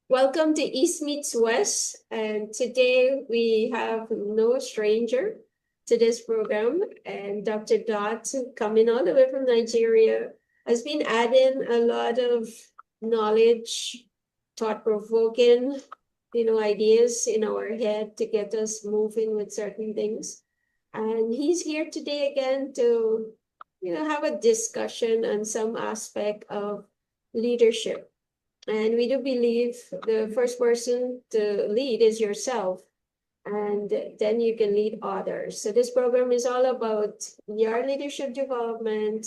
Welcome to East Meets West, and today we have no stranger to this program, and Dr. Dot, coming all the way from Nigeria, has been adding a lot of knowledge, thought-provoking, ideas in our head to get us moving with certain things. And he's here today again to, have a discussion on some aspect of leadership. And we do believe the first person to lead is yourself, and then you can lead others. So this program is all about your leadership development,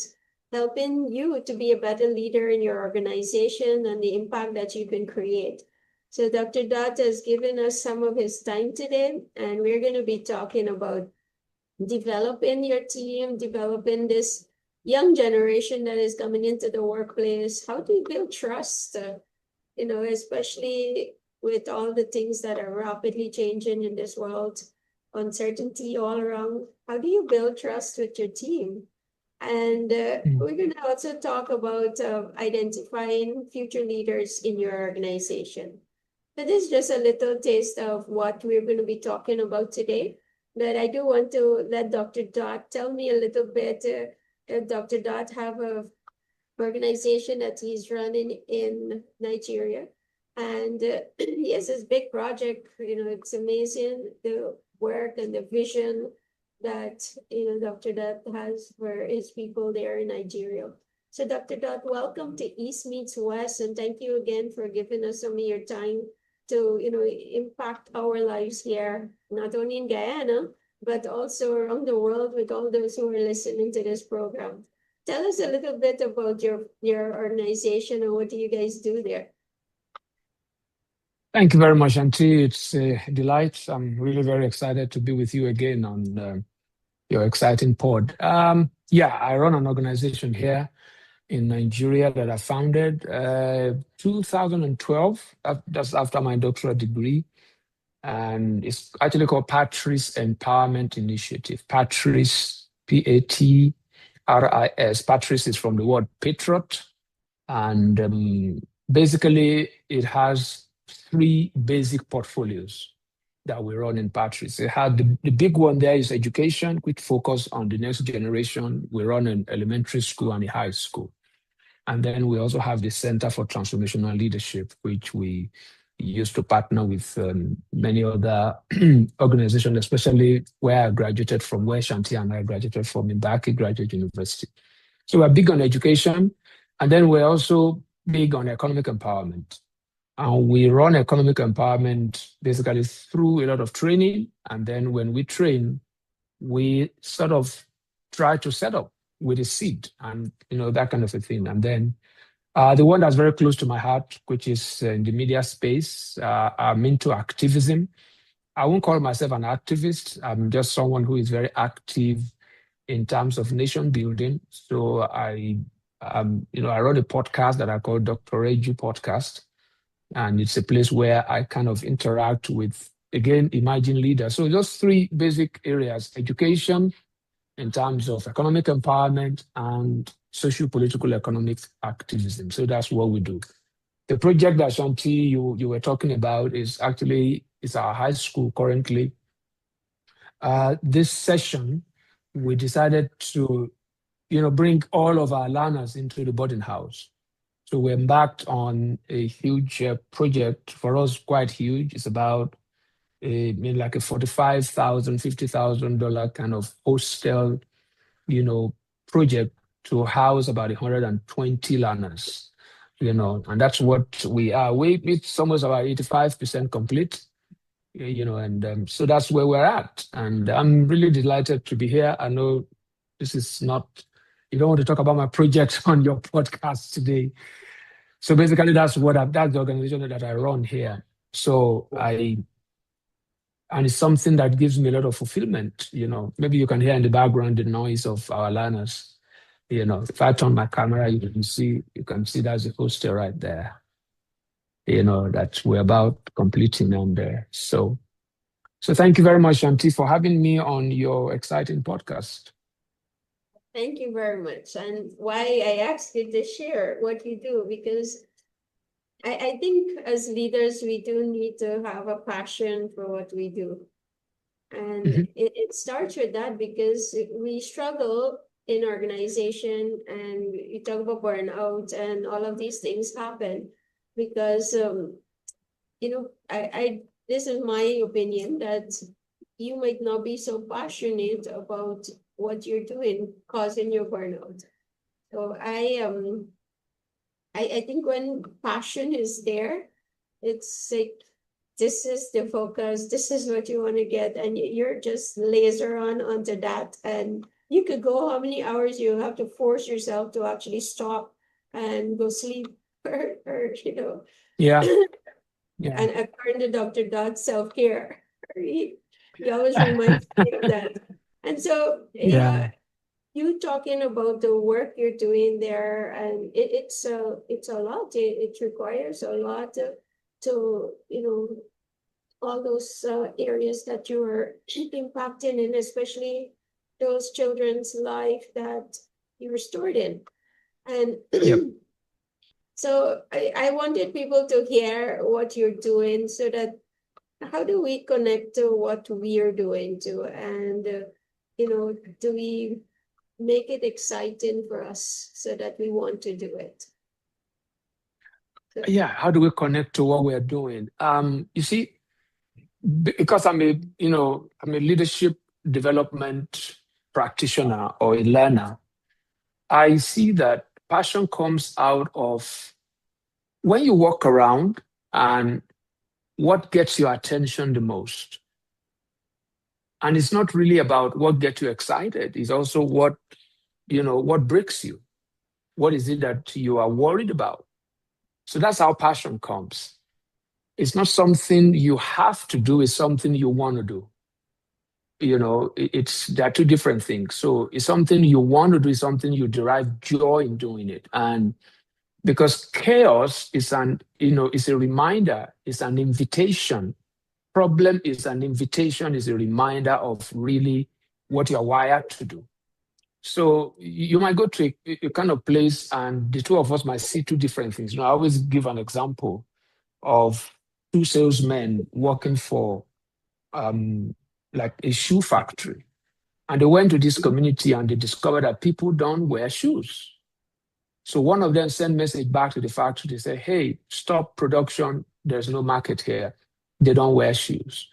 helping you to be a better leader in your organization and the impact that you can create. So Dr. Dot has given us some of his time today, and we're going to be talking about developing your team, developing this young generation that is coming into the workplace. How do you build trust? Especially with all the things that are rapidly changing in this world, uncertainty all around. How do you build trust with your team? And we're going to also talk about identifying future leaders in your organization. So this is just a little taste of what we're going to be talking about today. But I do want to let Dr. Dot tell me a little bit. Dr. Dot have a organization that he's running in Nigeria. And he has this big project, it's amazing the work and the vision that, Dr. Dot has for his people there in Nigeria. So Dr. Dot, welcome to East Meets West, and thank you again for giving us some of your time to, impact our lives here, not only in Guyana, but also around the world with all those who are listening to this program. Tell us a little bit about your organization and what do you guys do there? Thank you very much, Shanti. It's a delight. I'm really very excited to be with you again on your exciting pod. I run an organization here in Nigeria that I founded 2012. That's after my doctorate degree. And it's actually called Patrice Empowerment Initiative. Patrice, Patrice. Patrice is from the word patriot. And basically, it has three basic portfolios that we run in Patrice. It had the big one there is education, which focus on the next generation. We run an elementary school and a high school. And then we also have the Center for Transformational Leadership, which we used to partner with many other organizations, especially where I graduated from, where Shanti and I graduated from in 𝐷𝐸 Graduate University. So we're big on education, and then we're also big on economic empowerment. And we run economic empowerment basically through a lot of training. And then when we train, we sort of try to set up with a seed and, that kind of a thing. And then the one that's very close to my heart, which is in the media space, I'm into activism. I won't call myself an activist. I'm just someone who is very active in terms of nation building. So I run a podcast that I call Dr. Reju podcast. And it's a place where I kind of interact with, again, emerging leaders. So just three basic areas: education in terms of economic empowerment and socio-political economic activism. So that's what we do. The project that Shanti, you were talking about is actually, it's our high school currently. This session, we decided to, bring all of our learners into the boarding house. So we embarked on a huge project, for us quite huge. It's about like a $45,000, $50,000 kind of hostel, project to house about 120 learners, and that's what we are. It's almost about 85% complete, and so that's where we're at. And I'm really delighted to be here. I know this is not, you don't want to talk about my project on your podcast today. So basically, that's the organization that I run here. So and it's something that gives me a lot of fulfillment. Maybe you can hear in the background the noise of our learners. If I turn my camera, you can see that's the hostel right there. That we're about completing on there. So thank you very much, Shanti, for having me on your exciting podcast. Thank you very much. And why I asked you to share what you do, because I think as leaders, we do need to have a passion for what we do. And Mhm. it starts with that because we struggle in organization and you talk about burnout and all of these things happen because I this is my opinion that you might not be so passionate about what you're doing causing your burnout. So I think when passion is there, it's like this is the focus, this is what you want to get, and you're just laser on onto that. And you could go how many hours you have to force yourself to actually stop and go sleep or Yeah, yeah, and according to Dr. Dot self-care. He always reminds me of that. And so, yeah, you talking about the work you're doing there, and it's a lot. It requires a lot to all those areas that you are impacting, and especially those children's life that you restored in. And yep. so I wanted people to hear what you're doing so that how do we connect to what we are doing too, and do we make it exciting for us so that we want to do it. So, Yeah, how do we connect to what we're doing? You see, because I'm a leadership development practitioner or a learner, I see that passion comes out of when you walk around and what gets your attention the most. And it's not really about what gets you excited. It's also what breaks you. What is it that you are worried about? So that's how passion comes. It's not something you have to do, it's something you want to do. There are two different things. So it's something you want to do, it's something you derive joy in doing it. And because chaos is a reminder, it's an invitation. Problem is an invitation, is a reminder of really what you're wired to do. So you might go to a kind of place and the two of us might see two different things. I always give an example of two salesmen working for like a shoe factory. And they went to this community and they discovered that people don't wear shoes. So one of them sent message back to the factory. They said, hey, stop production. There's no market here. They don't wear shoes.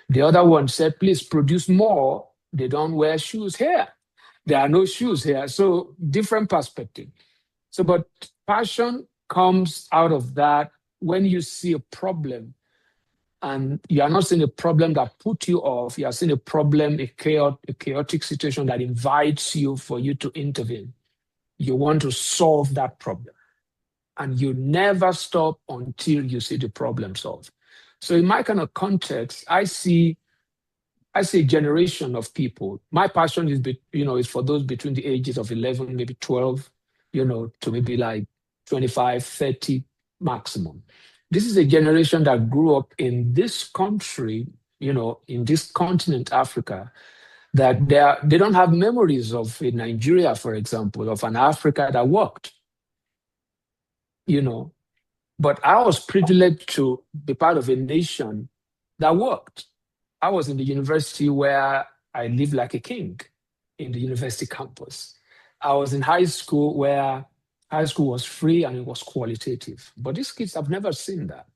The other one said, please produce more. They don't wear shoes here. There are no shoes here. So different perspective. So, but passion comes out of that when you see a problem and you are not seeing a problem that put you off. You are seeing a problem, a chaotic situation that invites you for you to intervene. You want to solve that problem. And you never stop until you see the problem solved. So in my kind of context, I see a generation of people. My passion is for those between the ages of 11, maybe 12, to maybe like 25, 30 maximum. This is a generation that grew up in this country, in this continent, Africa, that they don't have memories of a Nigeria, for example, of an Africa that worked, you know. But I was privileged to be part of a nation that worked. I was in the university where I lived like a king in the university campus. I was in high school where high school was free and it was qualitative. But these kids have never seen that.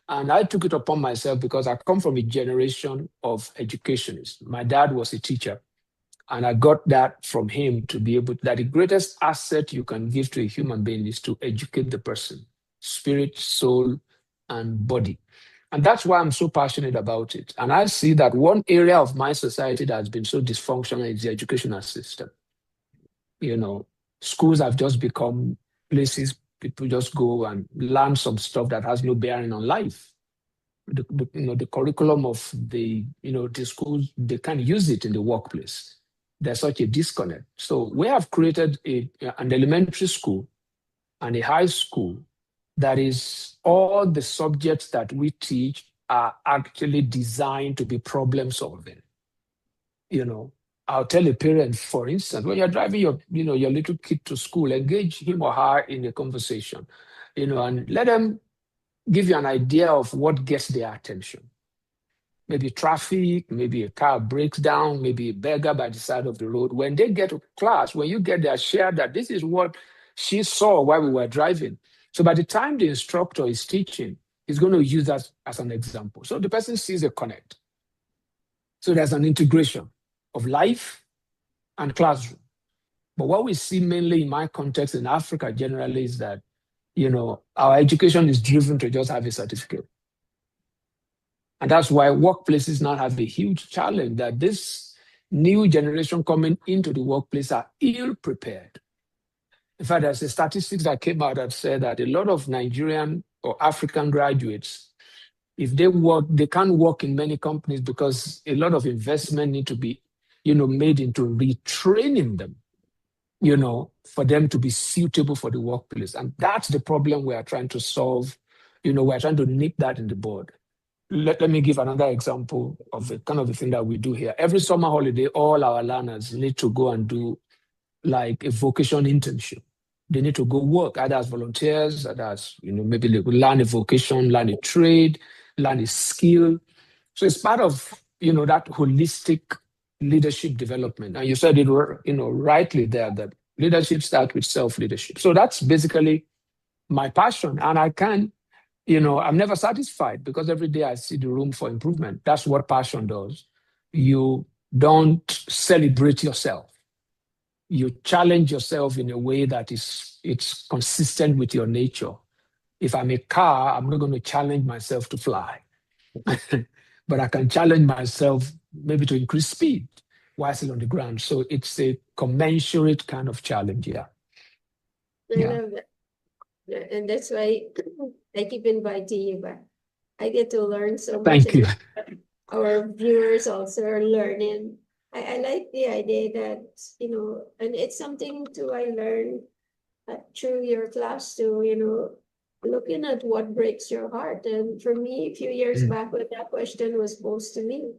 And I took it upon myself because I come from a generation of educationists. My dad was a teacher, and I got that from him to be able that the greatest asset you can give to a human being is to educate the person, spirit, soul, and body. And that's why I'm so passionate about it. And I see that one area of my society that has been so dysfunctional is the educational system. You know, schools have just become places people just go and learn some stuff that has no bearing on life. The curriculum of the schools, they can't use it in the workplace. There's such a disconnect. So we have created an elementary school and a high school that is all the subjects that we teach are actually designed to be problem solving. I'll tell a parent, for instance, when you're driving your little kid to school, engage him or her in a conversation, and let them give you an idea of what gets their attention. Maybe traffic, maybe a car breaks down, maybe a beggar by the side of the road. When they get to class, when you get there, share that this is what she saw while we were driving. So by the time the instructor is teaching, he's going to use that as an example. So the person sees a connect. So there's an integration of life and classroom. But what we see mainly in my context in Africa generally is that, our education is driven to just have a certificate. And that's why workplaces now have a huge challenge that this new generation coming into the workplace are ill-prepared. In fact, there's a statistics that came out that said that a lot of Nigerian or African graduates, if they work, they can't work in many companies because a lot of investment need to be, made into retraining them, for them to be suitable for the workplace. And that's the problem we are trying to solve. We're trying to nip that in the bud. Let me give another example of the kind of the thing that we do here. Every summer holiday, all our learners need to go and do like a vocation internship. They need to go work either as volunteers, either as, maybe they will learn a vocation, learn a trade, learn a skill. So it's part of, that holistic leadership development. And you said it, rightly there, that leadership starts with self-leadership. So that's basically my passion. And I can, I'm never satisfied because every day I see the room for improvement. That's what passion does. You don't celebrate yourself. You challenge yourself in a way that it's consistent with your nature. If I'm a car, I'm not going to challenge myself to fly. But I can challenge myself maybe to increase speed while still on the ground. So it's a commensurate kind of challenge, yeah. I love that. And that's why I keep inviting you back. I get to learn so much. Thank you. Our viewers also are learning. I like the idea that, and it's something I learned through your class too, looking at what breaks your heart. And for me, a few years back, when that question was posed to me,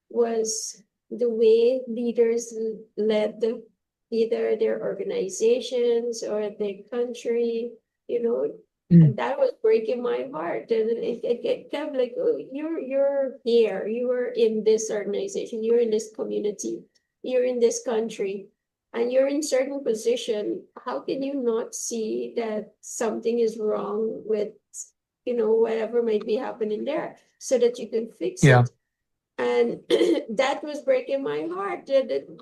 was the way leaders led either their organizations or their country, and that was breaking my heart. And it kept like, oh, you're here, you are in this organization, you're in this community, you're in this country, and you're in certain position. How can you not see that something is wrong with, whatever might be happening there, so that you can fix it? And that was breaking my heart.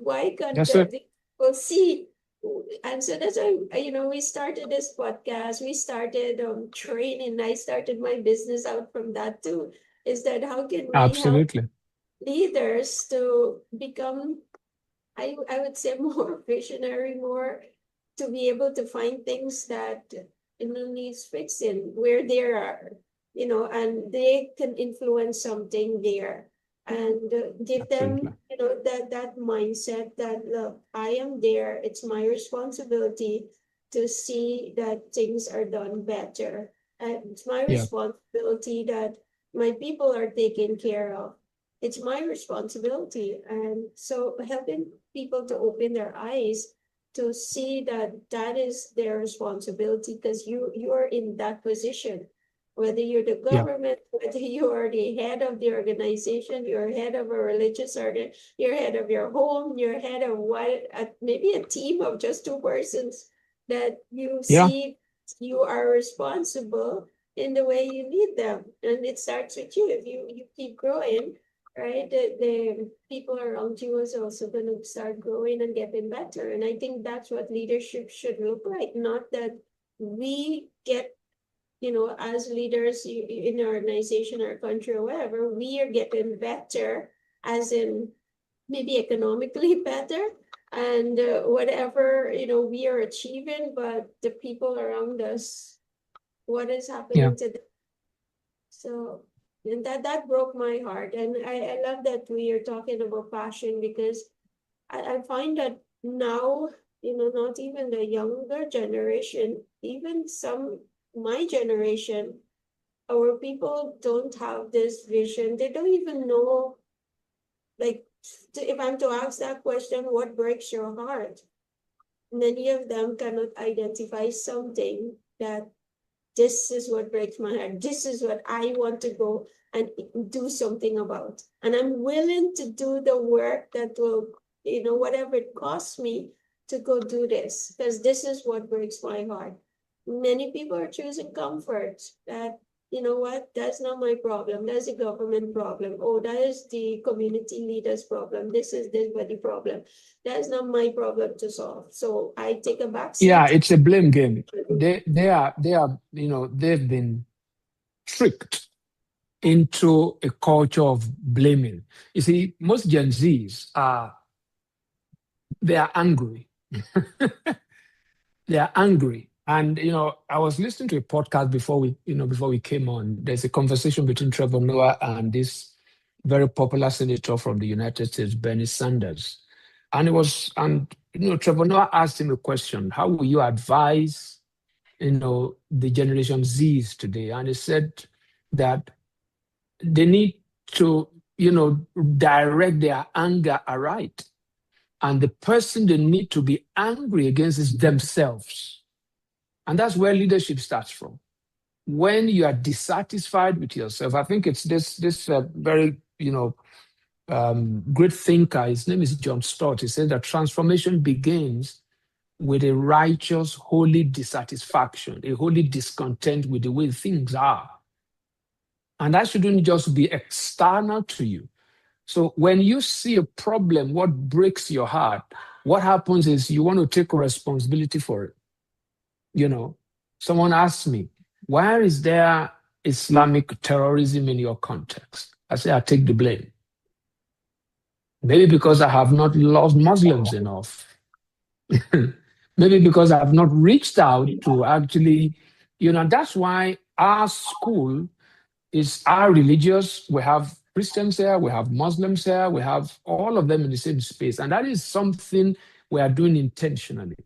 Why can't people see? And so that's why, we started this podcast. We started training. I started my business out from that too. Is that how can we help leaders to become, I would say, more visionary, more to be able to find things that needs fixing where there are, and they can influence something there. And give them, that mindset that, look, I am there. It's my responsibility to see that things are done better. And it's my responsibility that my people are taken care of. It's my responsibility. And so helping people to open their eyes to see that that is their responsibility, because you are in that position. Whether you're the government, whether you are the head of the organization, you're head of a religious organ, you're head of your home, you're head of maybe a team of just 2 persons, that you see you are responsible in the way you lead them. And it starts with you. If you keep growing, right, the people around you is also going to start growing and getting better. And I think that's what leadership should look like. Not that we get, as leaders in our organization, our country, or whatever, we are getting better, as in maybe economically better, and whatever, we are achieving, but the people around us, what is happening to them? So, and that broke my heart. And I love that we are talking about passion, because I find that now, not even the younger generation, even my generation, our people don't have this vision. They don't even know, like, if I'm to ask that question, what breaks your heart? Many of them cannot identify something that this is what breaks my heart. This is what I want to go and do something about. And I'm willing to do the work that will, whatever it costs me to go do this, because this is what breaks my heart. Many people are choosing comfort that, you know what, that's not my problem. That's the government problem. Oh, that is the community leader's problem. This is this body problem. That's not my problem to solve. So I take a back seat. Yeah, it's a blame game. They are, they've been tricked into a culture of blaming. You see, most Gen Zs they are angry. They are angry. And, I was listening to a podcast before we came on. There's a conversation between Trevor Noah and this very popular senator from the United States, Bernie Sanders. And Trevor Noah asked him a question: how will you advise, the Generation Zs today? And he said that they need to, direct their anger aright. And the person they need to be angry against is themselves. And that's where leadership starts from. When you are dissatisfied with yourself, I think it's this very, great thinker, his name is John Stott. He says that transformation begins with a righteous, holy dissatisfaction, a holy discontent with the way things are. And that shouldn't just be external to you. So when you see a problem, what breaks your heart, what happens is you want to take responsibility for it. Someone asked me, why is there Islamic terrorism in your context? I say, I take the blame. Maybe because I have not loved Muslims enough. Maybe because I have not reached out to actually, that's why our school is our religious. We have Christians here, we have Muslims here, we have all of them in the same space. And that is something we are doing intentionally.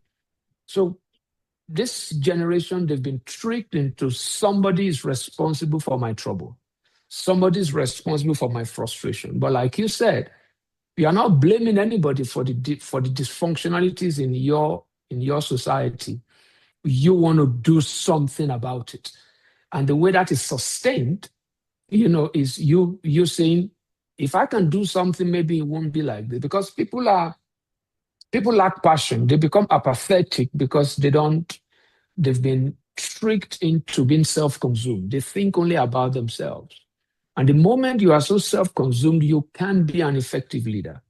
So this generation, they've been tricked into somebody is responsible for my trouble. Somebody is responsible for my frustration. But like you said, you are not blaming anybody for the dysfunctionalities in your society. You want to do something about it. And the way that is sustained, is you saying, if I can do something, maybe it won't be like this. Because people lack passion. They become apathetic because they've been tricked into being self-consumed. They think only about themselves. And the moment you are so self-consumed, you can't be an effective leader.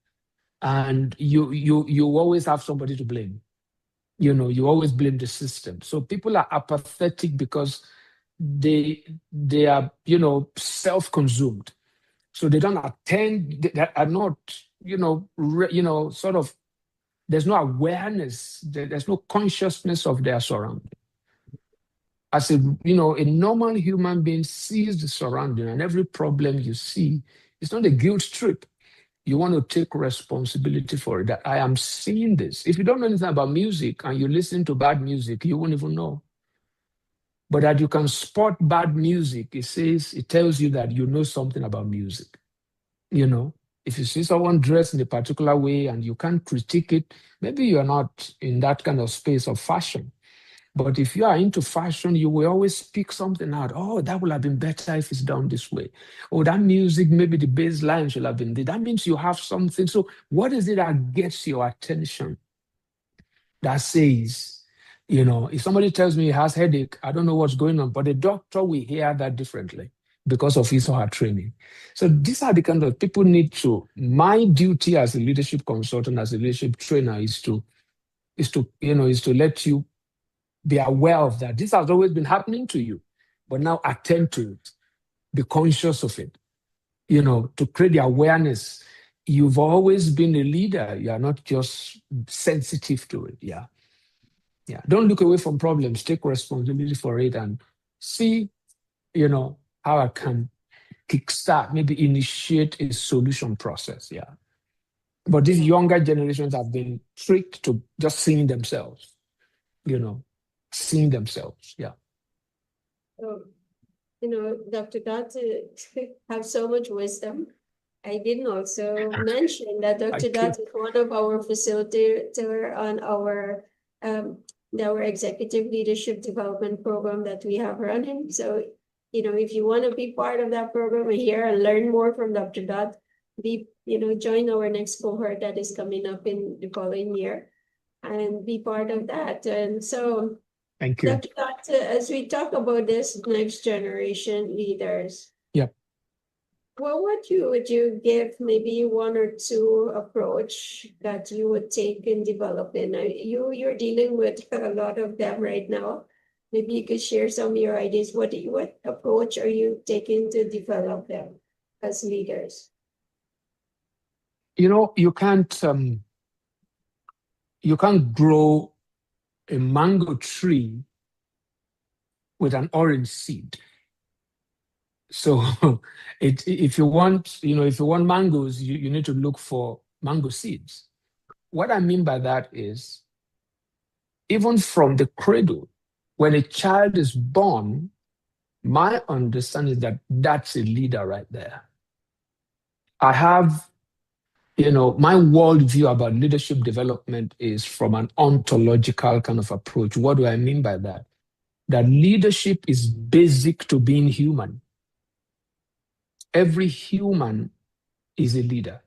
And you always have somebody to blame. You always blame the system. So people are apathetic because they are, self-consumed. So they don't attend, they are not, sort of, there's no awareness, there's no consciousness of their surrounding. As a normal human being sees the surrounding, and every problem you see, it's not a guilt trip. You want to take responsibility for it, that I am seeing this. If you don't know anything about music and you listen to bad music, you won't even know. But that you can spot bad music, it tells you that you know something about music. If you see someone dressed in a particular way and you can't critique it, maybe you're not in that kind of space of fashion. But if you are into fashion, you will always pick something out. Oh, that would have been better if it's done this way. Oh, that music, maybe the bass line should have been there. That means you have something. So what is it that gets your attention? That says, if somebody tells me he has headache, I don't know what's going on, but the doctor will hear that differently because of his or her training. So these are the kind of people need to, my duty as a leadership consultant, as a leadership trainer is to let you be aware of that. This has always been happening to you, but now attend to it. Be conscious of it, to create the awareness. You've always been a leader. You are not just sensitive to it. Yeah. Don't look away from problems. Take responsibility for it and see, how I can kickstart, maybe initiate a solution process. Yeah. But these younger generations have been tricked to just seeing themselves, seeing themselves. Yeah. Dr. Dot have so much wisdom. I didn't also mention that Dr. Dot is one of our facilitator on our our executive leadership development program that we have running. So, if you want to be part of that program here and learn more from Dr. Dot, join our next cohort that is coming up in the following year and be part of that. And so, Thank you. Dr. Dot, as we talk about this next generation leaders, Yep. well, would you give maybe one or two approach that you would take in developing? You're dealing with a lot of them right now. Maybe you could share some of your ideas. What approach are you taking to develop them as leaders? You can't grow a mango tree with an orange seed. So if you want mangoes, you need to look for mango seeds. What I mean by that is, even from the cradle, when a child is born, my understanding is that that's a leader right there. I have, my worldview about leadership development is from an ontological kind of approach. What do I mean by that? That leadership is basic to being human. Every human is a leader.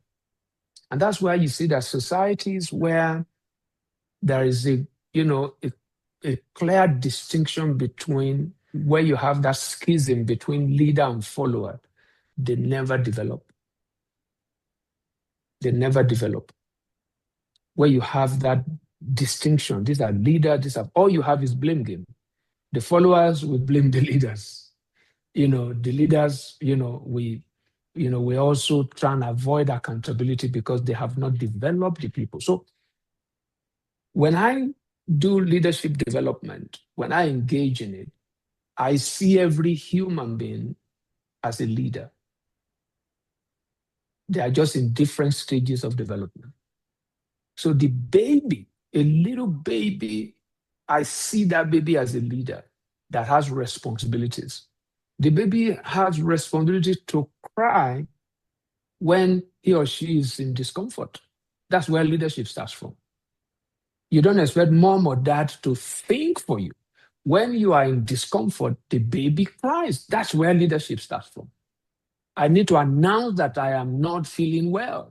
And that's why you see that societies where there is a clear distinction between where you have that schism between leader and follower, they never develop. They never develop. Where you have that distinction, these are leaders, all you have is blame game. The followers will blame the leaders. The leaders, we also try and avoid accountability because they have not developed the people. So when I do leadership development, when I engage in it, I see every human being as a leader. They are just in different stages of development. So the baby, a little baby, I see that baby as a leader that has responsibilities. The baby has responsibility to cry when he or she is in discomfort. That's where leadership starts from. You don't expect mom or dad to think for you. When you are in discomfort, the baby cries. That's where leadership starts from. I need to announce that I am not feeling well.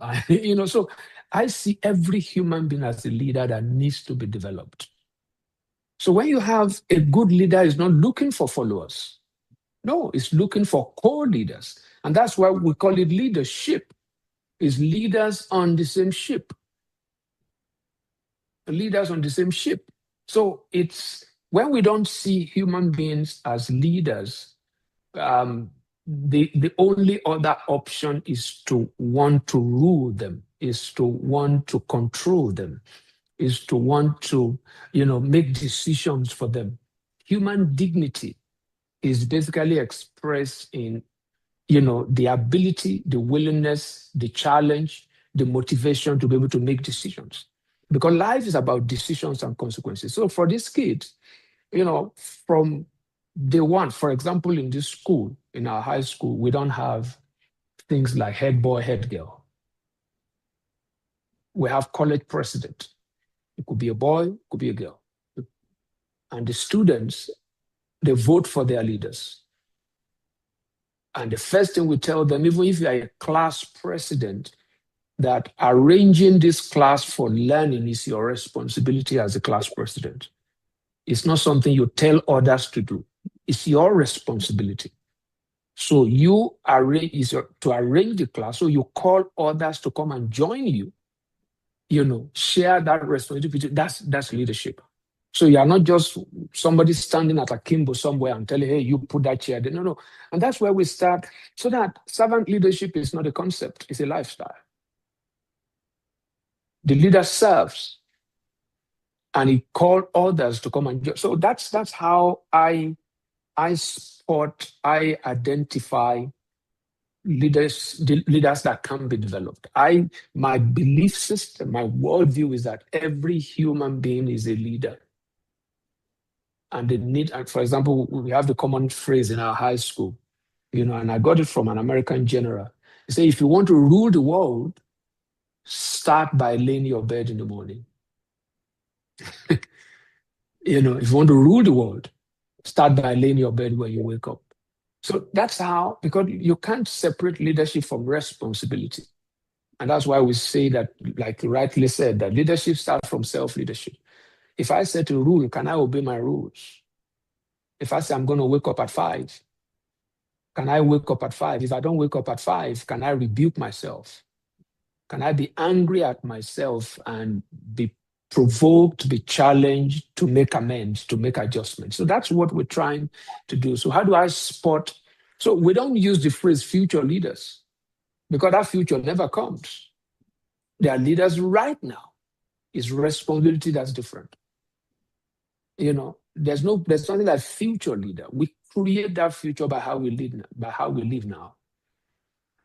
So I see every human being as a leader that needs to be developed. So when you have a good leader, is not looking for followers. No, it's looking for co-leaders. And that's why we call it leadership. It's leaders on the same ship. Leaders on the same ship. So it's when we don't see human beings as leaders, the only other option is to want to rule them, is to want to control them, is to want to, make decisions for them. Human dignity is basically expressed in, the ability, the willingness, the challenge, the motivation to be able to make decisions. Because life is about decisions and consequences. So for these kids, from day one, for example, in this school, in our high school, we don't have things like head boy, head girl. We have college president. It could be a boy, it could be a girl. And the students, they vote for their leaders. And the first thing we tell them, even if you are a class president, that arranging this class for learning is your responsibility as a class president. It's not something you tell others to do. It's your responsibility. So you arrange to arrange the class. So you call others to come and join you. Share that responsibility. That's leadership. So you are not just somebody standing at a kimbo somewhere and telling, hey, you put that chair there. No. And that's where we start. So that servant leadership is not a concept, it's a lifestyle. The leader serves and he called others to come and join. So that's how I identify leaders that can be developed. My belief system, my worldview is that every human being is a leader. And they need, for example, we have the common phrase in our high school, and I got it from an American general. He said, if you want to rule the world, start by laying your bed in the morning. If you want to rule the world, start by laying your bed where you wake up. So that's how, because you can't separate leadership from responsibility. And that's why we say that, like you rightly said, that leadership starts from self-leadership. If I set a rule, can I obey my rules? If I say I'm going to wake up at 5, can I wake up at 5? If I don't wake up at 5, can I rebuke myself? Can I be angry at myself and be provoked, be challenged to make amends, to make adjustments? So that's what we're trying to do. So how do I spot? So we don't use the phrase future leaders because that future never comes. They are leaders right now. It's responsibility that's different. There's nothing like future leader. We create that future by how we live now.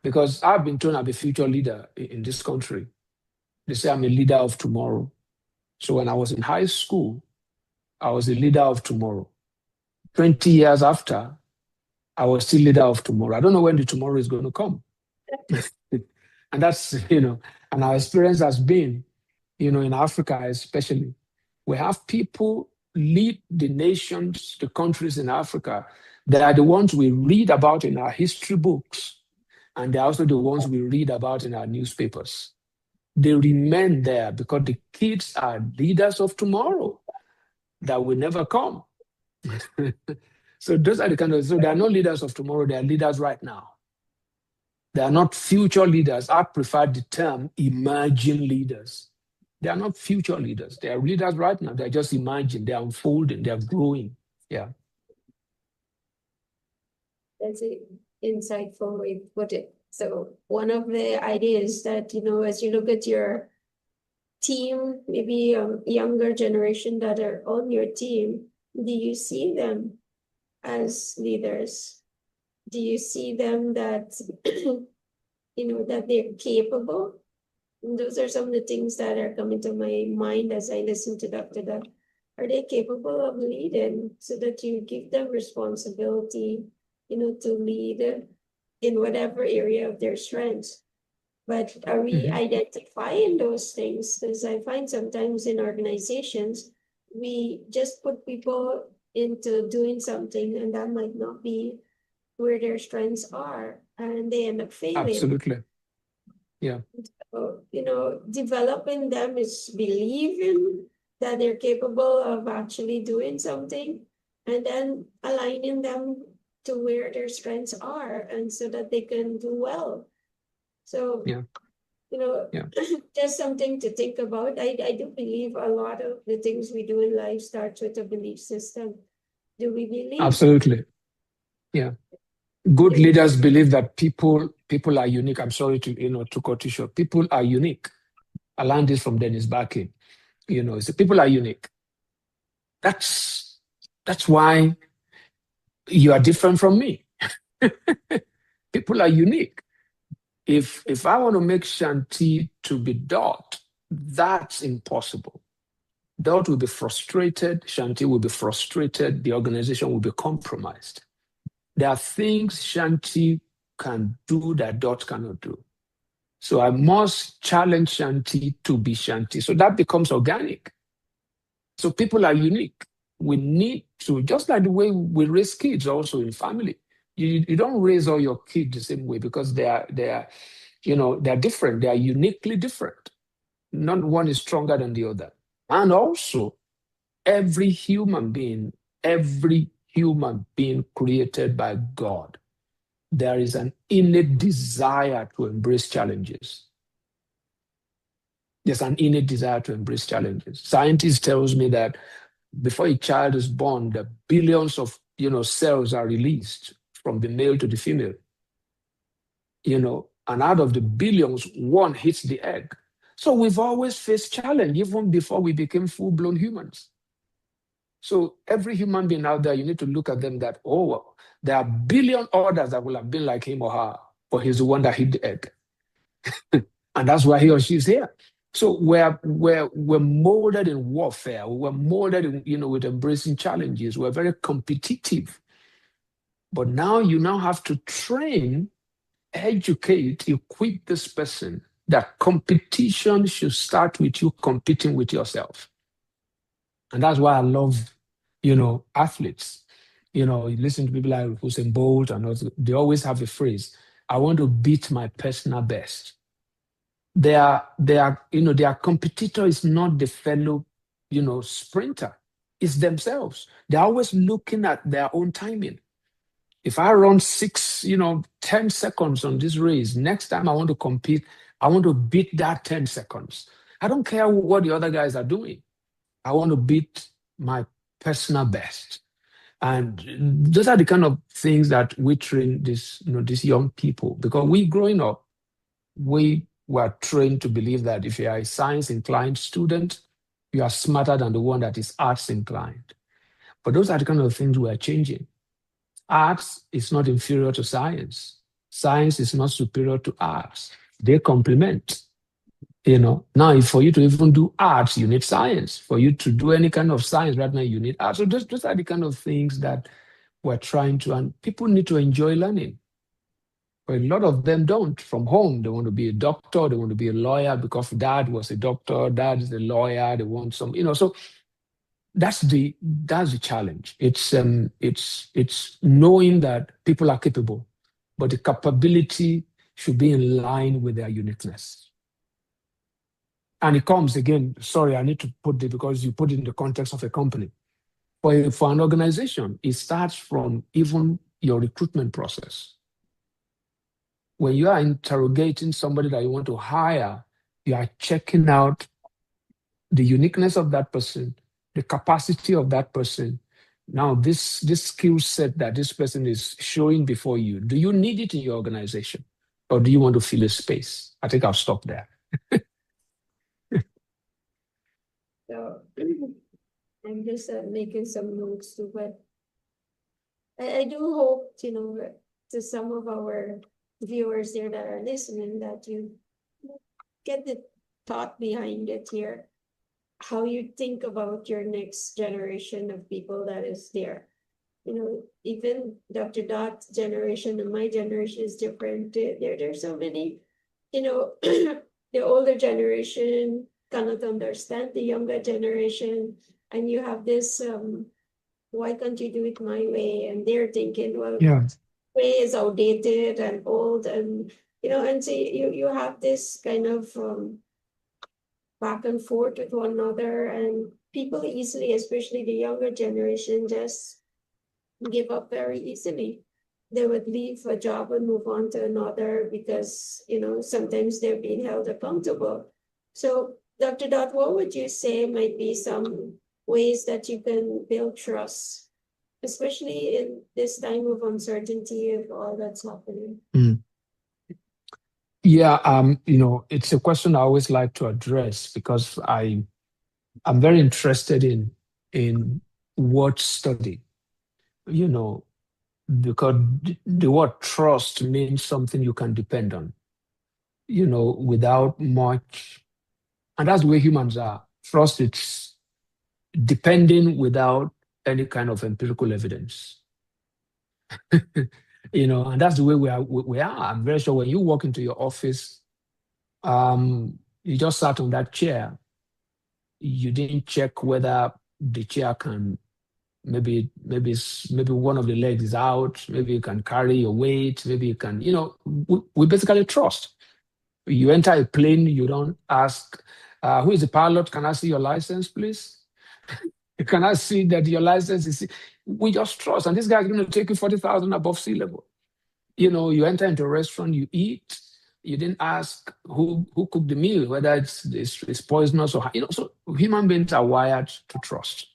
Because I've been told I'm a future leader in this country. They say I'm a leader of tomorrow. So when I was in high school, I was a leader of tomorrow. 20 years after, I was still leader of tomorrow. I don't know when the tomorrow is going to come. And that's, and our experience has been, in Africa especially, we have people lead the nations, the countries in Africa that are the ones we read about in our history books. And they're also the ones we read about in our newspapers. They remain there because the kids are leaders of tomorrow that will never come. So those are the so they are not leaders of tomorrow, they are leaders right now. They are not future leaders. I prefer the term emerging leaders. They are not future leaders. They are leaders right now. They're just emerging, they're unfolding, they're growing. Yeah. That's an insightful way to put it. So one of the ideas that, as you look at your team, maybe a younger generation that are on your team, do you see them as leaders? Do you see them that, that they're capable? And those are some of the things that are coming to my mind as I listen to Dr. Dot. Are they capable of leading so that you give them responsibility, to lead in whatever area of their strengths? But are we identifying those things? Because I find sometimes in organizations, we just put people into doing something and that might not be where their strengths are and they end up failing. Absolutely. Yeah. So, developing them is believing that they're capable of actually doing something and then aligning them to where their strengths are and so that they can do well. So, yeah. Just something to think about. I do believe a lot of the things we do in life starts with a belief system. Do we believe? Absolutely. Yeah. Good leaders believe that people are unique. I'm sorry to cut you short. People are unique. I learned this from Dennis Barkin. So people are unique. That's why you are different from me. People are unique. If I want to make Shanti to be Dot, that's impossible. Dot will be frustrated, Shanti will be frustrated, the organization will be compromised. There are things Shanti can do that Dot cannot do. So I must challenge Shanti to be Shanti. So that becomes organic. So people are unique. We need to, just like the way we raise kids also in family. You don't raise all your kids the same way because they're different. They are uniquely different. Not one is stronger than the other. And also, every human being created by God, there is an innate desire to embrace challenges. There's an innate desire to embrace challenges. Scientists tells me that before a child is born, the billions of cells are released from the male to the female. And out of the billions, one hits the egg. So we've always faced challenge, even before we became full-blown humans. So every human being out there, you need to look at them that, there are billion others that will have been like him or her, but he's the one that hit the egg. And that's why he or she is here. So we're molded in warfare. We're molded in, with embracing challenges. We're very competitive. But now you have to train, educate, equip this person that competition should start with you competing with yourself. And that's why I love, athletes. You listen to people like Usain Bolt, and also, they always have a phrase, I want to beat my personal best. Their competitor is not the fellow, sprinter. It's themselves. They're always looking at their own timing. If I run 10 seconds on this race, next time I want to compete, I want to beat that 10 seconds. I don't care what the other guys are doing. I want to beat my personal best. And those are the kind of things that we train these young people, because we growing up, we were trained to believe that if you are a science-inclined student, you are smarter than the one that is arts-inclined. But those are the kind of things we are changing. Arts is not inferior to science. Science is not superior to arts. They complement. Now, for you to even do arts, you need science. For you to do any kind of science right now, you need arts. So those are the kind of things that we're trying to, and people need to enjoy learning. But a lot of them don't. From home, they want to be a doctor, they want to be a lawyer because dad was a doctor, dad is a lawyer, they want some, so that's the challenge. It's knowing that people are capable, but the capability should be in line with their uniqueness. And it comes again, sorry, I need to put it because you put it in the context of a company. For an organization, it starts from even your recruitment process. When you are interrogating somebody that you want to hire, you are checking out the uniqueness of that person, the capacity of that person. Now, this skill set that this person is showing before you, do you need it in your organization? Or do you want to fill a space? I think I'll stop there. So I'm just making some notes too, but I do hope, to some of our viewers there that are listening, that you get the thought behind it here, how you think about your next generation of people that is there. Even Dr. Dot's generation and my generation is different. There's so many, the older generation cannot understand the younger generation, and you have this why can't you do it my way? And they're thinking, well, Yeah. way is outdated and old, and and so you have this kind of back and forth with one another, and people easily, especially the younger generation, just give up very easily. They would leave a job and move on to another because sometimes they're being held accountable. So Dr. Dot, what would you say might be some ways that you can build trust, especially in this time of uncertainty of all that's happening? Yeah, it's a question I always like to address because I'm very interested in what study, because the word trust means something you can depend on, without much, and that's the way humans are. Trust, it's depending without any kind of empirical evidence. And that's the way we are. I'm very sure when you walk into your office, you just sat on that chair. You didn't check whether the chair can, maybe one of the legs is out, maybe you can carry your weight, maybe you can, we basically trust. You enter a plane, you don't ask, who is the pilot? Can I see your license, please? Can I see that your license is, we just trust. And this guy is going to take you 40,000 above sea level. You enter into a restaurant, you eat, you didn't ask who cooked the meal, whether it's poisonous or, so human beings are wired to trust.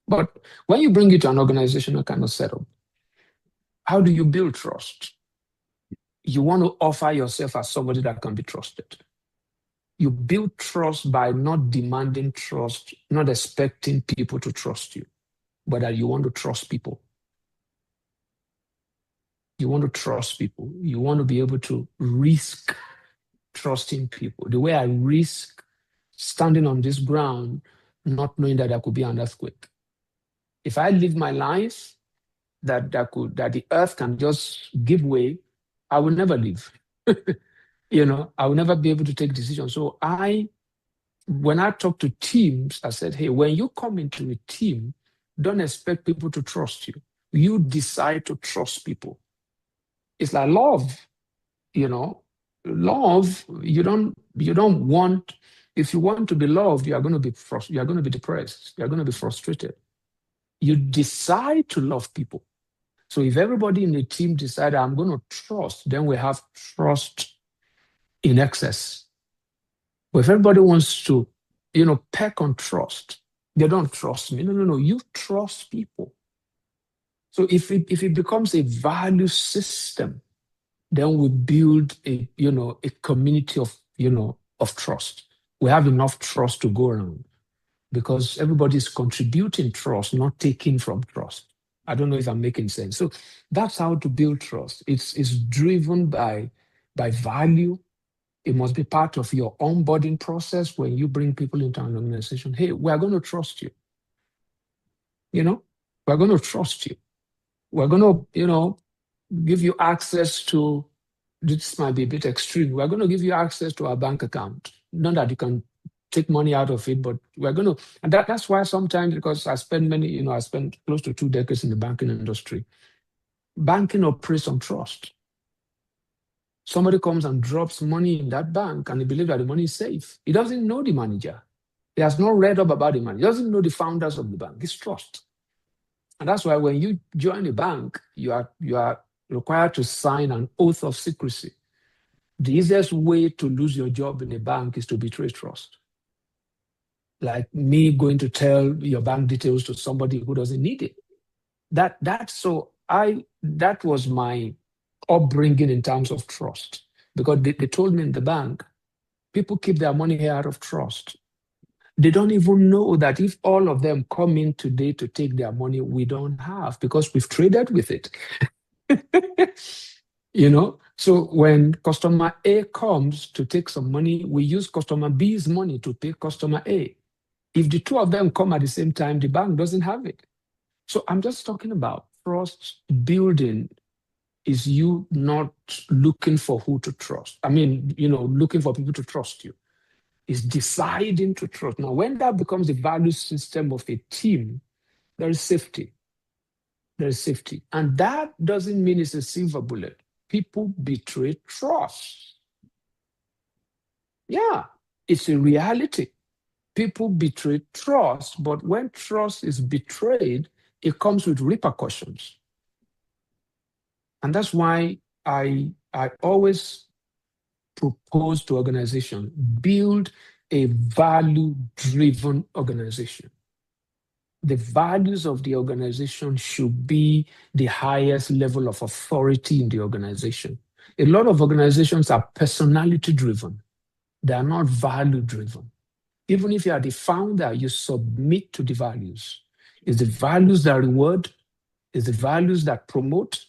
But when you bring it to an organizational kind of setup, how do you build trust? You want to offer yourself as somebody that can be trusted. You build trust by not demanding trust, not expecting people to trust you, but that you want to trust people. You want to trust people. You want to be able to risk trusting people. The way I risk standing on this ground, not knowing that there could be an earthquake. If I live my life that the earth can just give way, I will never live. I will never be able to take decisions. So I when I talk to teams, I said, hey, when you come into a team, don't expect people to trust you. You decide to trust people. It's like love, you know. Love, you don't want, if you want to be loved, you are going to be you are going to be depressed, you are going to be frustrated. You decide to love people. So if everybody in the team decide I'm going to trust, then we have trust in excess. But if everybody wants to, peck on trust, they don't trust me. No. You trust people. So if it becomes a value system, then we build a community of trust. We have enough trust to go around because everybody is contributing trust, not taking from trust. I don't know if I'm making sense. So that's how to build trust. It's driven by value. It must be part of your onboarding process when you bring people into an organization. Hey, we are going to trust you. We're going to trust you. We're going to, give you access to, this might be a bit extreme. We're going to give you access to our bank account. Not that you can take money out of it, but we're going to, and that's why sometimes, because I spent I spent close to 2 decades in the banking industry. Banking operates on trust. Somebody comes and drops money in that bank and he believes that the money is safe. He doesn't know the manager. He has not read up about the manager. He doesn't know the founders of the bank. It's trust. And that's why when you join a bank, you are required to sign an oath of secrecy. The easiest way to lose your job in a bank is to betray trust. Like me going to tell your bank details to somebody who doesn't need it. That was my upbringing in terms of trust. Because they told me in the bank, people keep their money here out of trust. They don't even know that if all of them come in today to take their money, we don't have, because we've traded with it. So when customer A comes to take some money, we use customer B's money to pay customer A. If the two of them come at the same time, the bank doesn't have it. So I'm just talking about trust building is you not looking for who to trust. I mean, looking for people to trust you. Is deciding to trust. Now, when that becomes the value system of a team, there is safety. There is safety. And that doesn't mean it's a silver bullet. People betray trust. Yeah, it's a reality. People betray trust, but when trust is betrayed, it comes with repercussions. And that's why I always propose to organization, build a value-driven organization. The values of the organization should be the highest level of authority in the organization. A lot of organizations are personality-driven. They are not value-driven. Even if you are the founder, you submit to the values. It's the values that reward, it's the values that promote,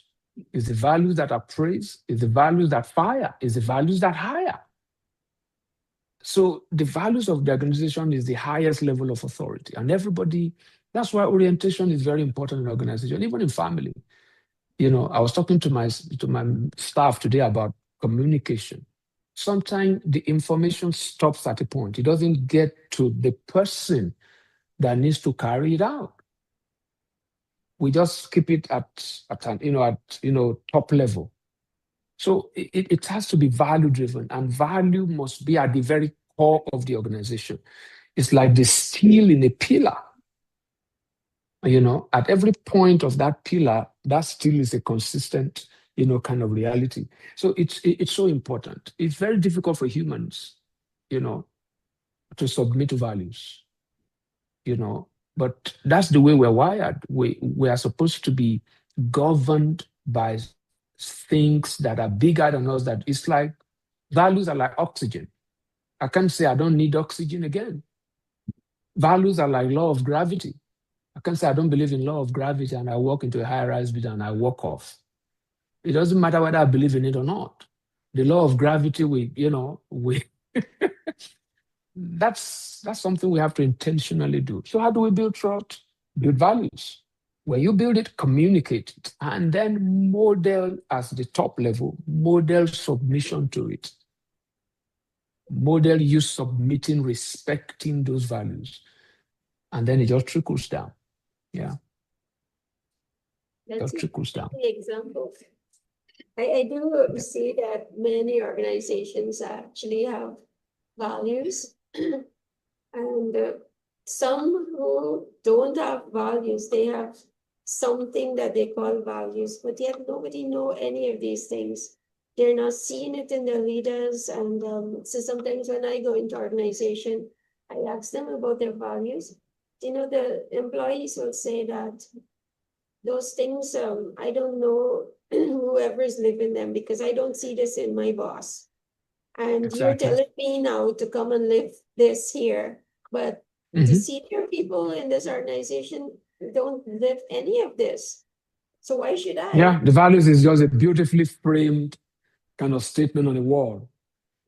it's the values that appraise, it's the values that fire, it's the values that hire. So the values of the organization is the highest level of authority. And everybody, that's why orientation is very important in organization, even in family. I was talking to my staff today about communication. Sometimes the information stops at a point. It doesn't get to the person that needs to carry it out. We just keep it at top level. So it has to be value driven, and value must be at the very core of the organization. It's like the steel in a pillar. At every point of that pillar, that steel is a consistent, kind of reality. So it's so important. It's very difficult for humans, to submit to values, but that's the way we're wired. We are supposed to be governed by things that are bigger than us. That it's like values are like oxygen. I can't say I don't need oxygen again. Values are like law of gravity. I can't say I don't believe in law of gravity and I walk into a high-rise building and I walk off. It doesn't matter whether I believe in it or not. The law of gravity, that's something we have to intentionally do. So how do we build trust? Build values. When you build it, communicate it, and then model as the top level, model submission to it. Model you submitting, respecting those values. And then it just trickles down. Yeah. That's Just trickles down. the example. I do see that many organizations actually have values, and some who don't have values, they have something that they call values, but yet nobody know any of these things. They're not seeing it in their leaders, and so sometimes when I go into organization, I ask them about their values. You know, the employees will say that those things, I don't know whoever is living them because I don't see this in my boss. And you're Exactly. telling me now to come and live this here, but the senior people in this organization don't live any of this. So why should I? Yeah, the values is just a beautifully framed kind of statement on the wall.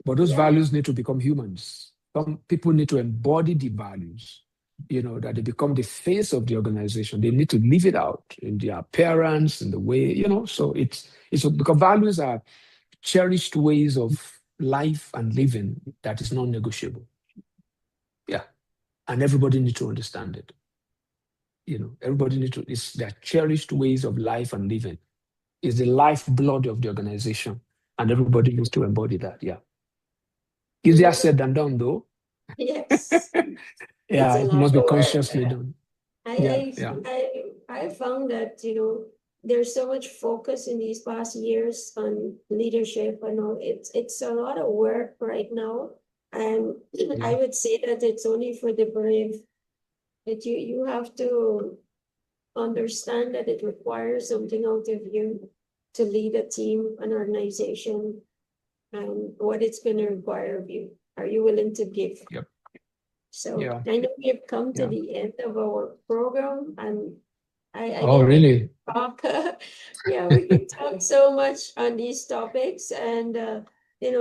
But those values need to become humans. Some people need to embody the values, that they become the face of the organization. They need to live it out in their appearance, in the way, so it's because values are cherished ways of life and living that is non-negotiable. Yeah. And everybody needs to understand it. Everybody needs to, it's their cherished ways of life and living. It's the lifeblood of the organization. And everybody needs to embody that. Yeah. Easier said than done, though. Yes. Yeah, it must be Work. consciously done. I found that, there's so much focus in these past years on leadership and all. It's a lot of work right now. And I would say that it's only for the brave. That you have to understand that it requires something out of you to lead a team, an organization, and what it's going to require of you. Are you willing to give? Yep. So I know we have come to the end of our program, and I really? Talk. We can talk so much on these topics, and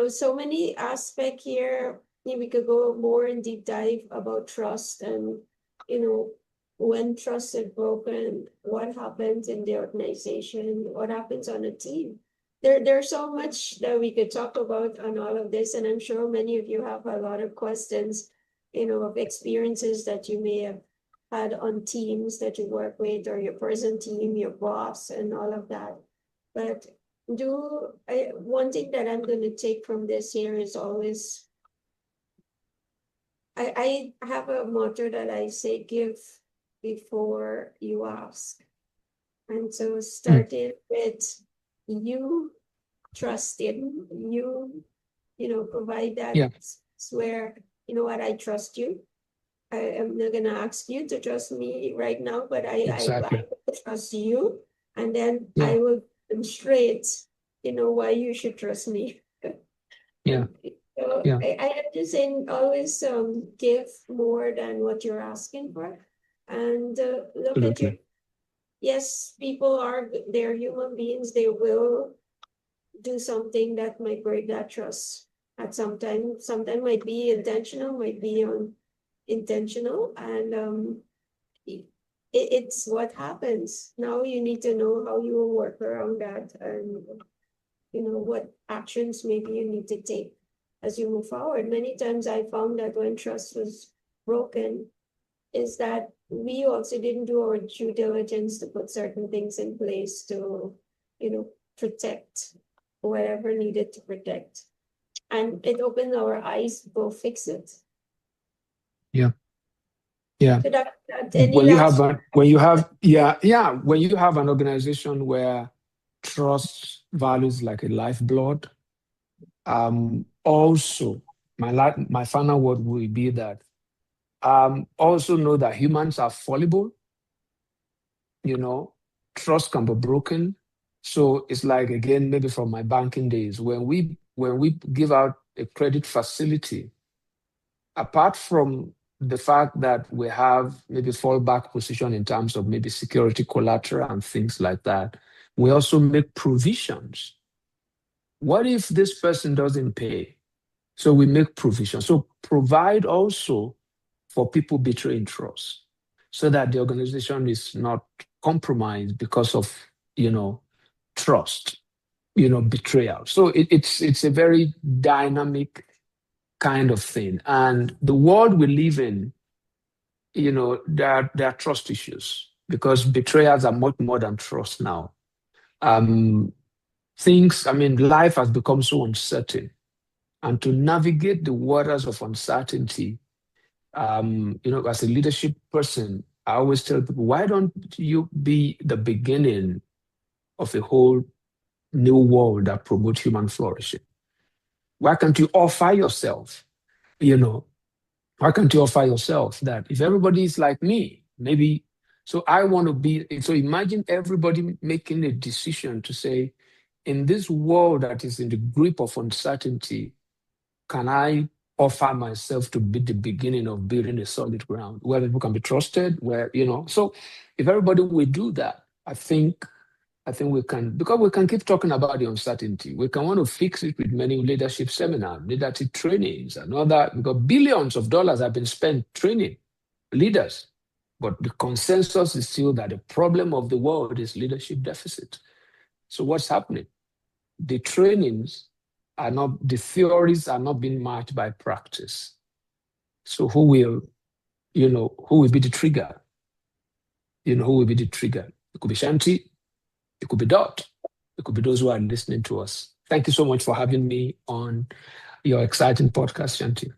so many aspects here. We could go more in deep dive about trust, and when trust is broken, what happens in the organization, what happens on a team. There's so much that we could talk about on all of this, and I'm sure many of you have a lot of questions, of experiences that you may have had on teams that you work with, or your present team, your boss, and all of that. But one thing that I'm going to take from this year is always, I have a motto that I say, give before you ask. And so starting with you trusting, provide that where, what, I trust you. I am not gonna ask you to trust me right now, but I will trust you, and then I will demonstrate, why you should trust me. I have to say, always give more than what you're asking for, and look at you. Yes, people they're human beings. They will do something that might break that trust at some time. Sometimes might be intentional, might be unintentional, and it's what happens. Now you need to know how you will work around that, and what actions maybe you need to take as you move forward. Many times I found that when trust was broken, is that we also didn't do our due diligence to put certain things in place to, protect whatever needed to protect. And it opened our eyes to go fix it. Yeah. So when you have an organization where trust values like a lifeblood, also my final word will be that also know that humans are fallible. Trust can be broken. So it's like, again, maybe from my banking days, when we give out a credit facility, apart from the fact that we have maybe fallback position in terms of maybe security collateral and things like that, we also make provisions. What if this person doesn't pay? So we make provisions. So provide also for people betraying trust, so that the organization is not compromised because of, trust, betrayal. So it's a very dynamic kind of thing. And the world we live in, there are trust issues because betrayals are much more than trust now. Life has become so uncertain. And to navigate the waters of uncertainty, as a leadership person, I always tell people, why don't you be the beginning of a whole new world that promotes human flourishing? Why can't you offer yourself, why can't you offer yourself that if everybody is like me, maybe, so imagine everybody making a decision to say, in this world that is in the grip of uncertainty, can I offer myself to be the beginning of building a solid ground where people can be trusted, so if everybody will do that, I think we can, because we can keep talking about the uncertainty. We can want to fix it with many leadership seminars, leadership trainings, and all that, because billions of dollars have been spent training leaders. But the consensus is still that the problem of the world is leadership deficit. So what's happening? The theories are not being matched by practice. So who will be the trigger? Who will be the trigger? It could be Shanti. It could be Dot. It could be those who are listening to us. Thank you so much for having me on your exciting podcast, Shanti.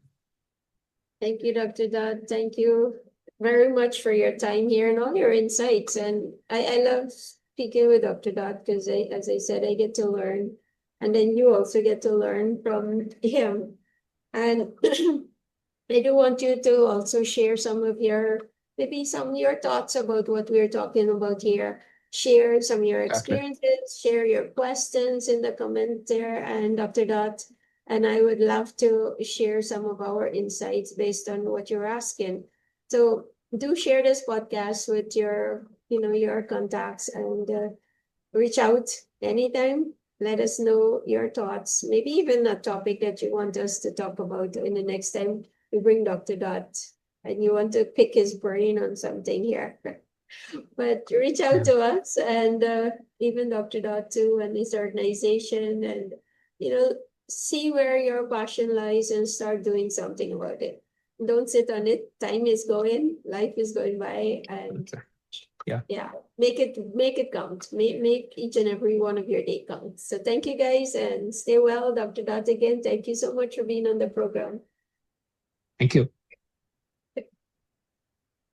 Thank you, Dr. Dot. Thank you very much for your time here and all your insights. And I love speaking with Dr. Dot because, as I said, I get to learn. And then you also get to learn from him. And I do want you to also share some of your thoughts about what we're talking about here. Share some of your experiences, share your questions in the comment there, and Dr. Dot and I would love to share some of our insights based on what you're asking. So do share this podcast with your contacts and reach out anytime. Let us know your thoughts, maybe even a topic that you want us to talk about in the next time we bring Dr. Dot and you want to pick his brain on something here. But reach out to us and even Dr. Dot too and his organization and, see where your passion lies and start doing something about it. Don't sit on it. Time is going, life is going by, and make it count. Make each and every one of your day count. So thank you guys and stay well. Dr. Dot again, thank you so much for being on the program. Thank you.